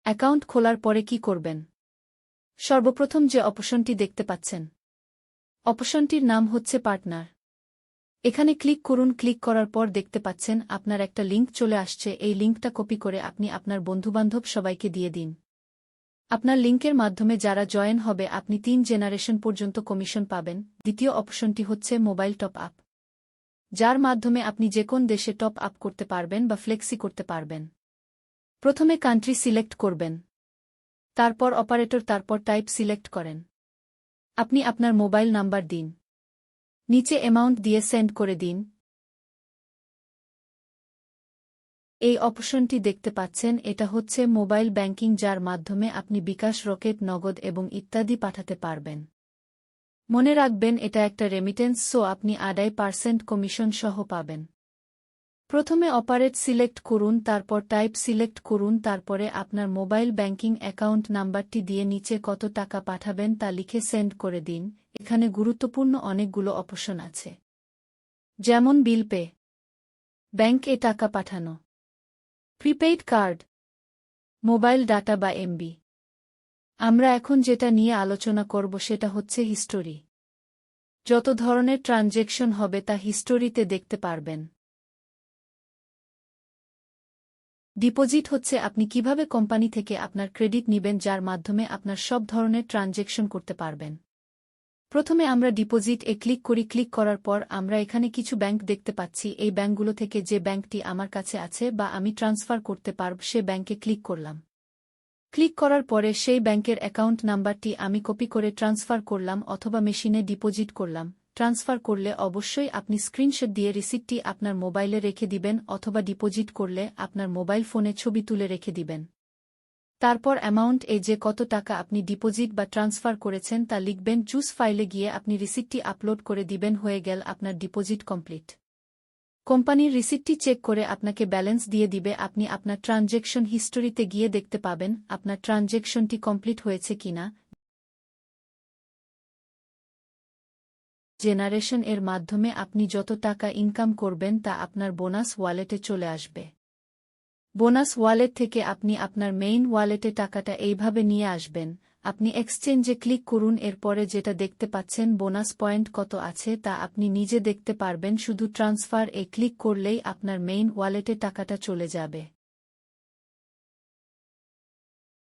Account খোলার পরে কি করবেন? সর্বপ্রথম যে অপশনটি দেখতে পাচ্ছেন, অপশনটির নাম হচ্ছে পার্টনার। এখানে ক্লিক করুন। ক্লিক করার পর দেখতে পাচ্ছেন আপনার একটা লিঙ্ক চলে আসছে। এই লিঙ্কটা কপি করে আপনি আপনার বন্ধুবান্ধব সবাইকে দিয়ে দিন। আপনার লিঙ্কের মাধ্যমে যারা জয়েন হবে আপনি 3 জেনারেশন পর্যন্ত কমিশন পাবেন। দ্বিতীয় অপশনটি হচ্ছে মোবাইল টপ আপ, যার মাধ্যমে আপনি যে কোন দেশে টপ আপ করতে পারবেন বা ফ্লেক্সি করতে পারবেন। প্রথমে কান্ট্রি সিলেক্ট করবেন, তারপর অপারেটর, তারপর টাইপ সিলেক্ট করেন। আপনি আপনার মোবাইল নাম্বার দিন, নিচে অ্যামাউন্ট দিয়ে সেন্ড করে দিন। এই অপশনটি দেখতে পাচ্ছেন, এটা হচ্ছে মোবাইল ব্যাংকিং, যার মাধ্যমে আপনি বিকাশ, রকেট, নগদ এবং ইত্যাদি পাঠাতে পারবেন। মনে রাখবেন এটা একটা রেমিটেন্স, সো আপনি 2.5% কমিশন সহ পাবেন। প্রথমে অপারেট সিলেক্ট করুন, তারপর টাইপ সিলেক্ট করুন, তারপরে আপনার মোবাইল ব্যাংকিং অ্যাকাউন্ট নাম্বারটি দিয়ে নিচে কত টাকা পাঠাবেন তা লিখে সেন্ড করে দিন। এখানে গুরুত্বপূর্ণ অনেকগুলো অপশন আছে, যেমন বিল পে, ব্যাংকে টাকা পাঠানো, প্রিপেইড কার্ড, মোবাইল ডাটা বা এমবি। আমরা এখন যেটা নিয়ে আলোচনা করব সেটা হচ্ছে হিস্টোরি। যত ধরনের ট্রানজ্যাকশন হবে তা হিস্টোরিতে দেখতে পারবেন। ডিপোজিট হচ্ছে আপনি কিভাবে কোম্পানি থেকে আপনার ক্রেডিট নিবেন, যার মাধ্যমে আপনার সব ধরনের ট্রানজ্যাকশন করতে পারবেন। প্রথমে আমরা ডিপোজিট এ ক্লিক করি। ক্লিক করার পর আমরা এখানে কিছু ব্যাংক দেখতে পাচ্ছি। এই ব্যাংকগুলো থেকে যে ব্যাংকটি আমার কাছে আছে বা আমি ট্রান্সফার করতে পারব সে ব্যাংকে ক্লিক করলাম। ক্লিক করার পরে সেই ব্যাংকের অ্যাকাউন্ট নাম্বারটি আমি কপি করে ট্রান্সফার করলাম অথবা মেশিনে ডিপোজিট করলাম। ট্রান্সফার করলে অবশ্যই আপনি স্ক্রিনশট দিয়ে রিসিপ্টটি আপনার মোবাইলে রেখে দিবেন, অথবা ডিপোজিট করলে আপনার মোবাইল ফোনে ছবি তুলে রেখে দিবেন। তারপর অ্যামাউন্ট এ যে কত টাকা আপনি ডিপোজিট বা ট্রান্সফার করেছেন তা লিখবেন। চুজ ফাইলে গিয়ে আপনি রিসিপ্টটি আপলোড করে দিবেন। হয়ে গেল আপনার ডিপোজিট কমপ্লিট। কোম্পানির রিসিপ্টটি চেক করে আপনাকে ব্যালেন্স দিয়ে দিবে। আপনি আপনার ট্রানজ্যাকশন হিস্টোরিতে গিয়ে দেখতে পাবেন আপনার ট্রানজ্যাকশনটি কমপ্লিট হয়েছে কিনা। জেনারেশন এর মাধ্যমে আপনি যত টাকা ইনকাম করবেন তা আপনার বোনাস ওয়ালেটে চলে আসবে। বোনাস ওয়ালেট থেকে আপনি আপনার মেইন ওয়ালেটে টাকাটা এইভাবে নিয়ে আসবেন। আপনি এক্সচেঞ্জে ক্লিক করুন, এরপরে যেটা দেখতে পাচ্ছেন বোনাস পয়েন্ট কত আছে তা আপনি নিজে দেখতে পারবেন। শুধু ট্রান্সফার এ ক্লিক করলেই আপনার মেইন ওয়ালেটে টাকাটা চলে যাবে।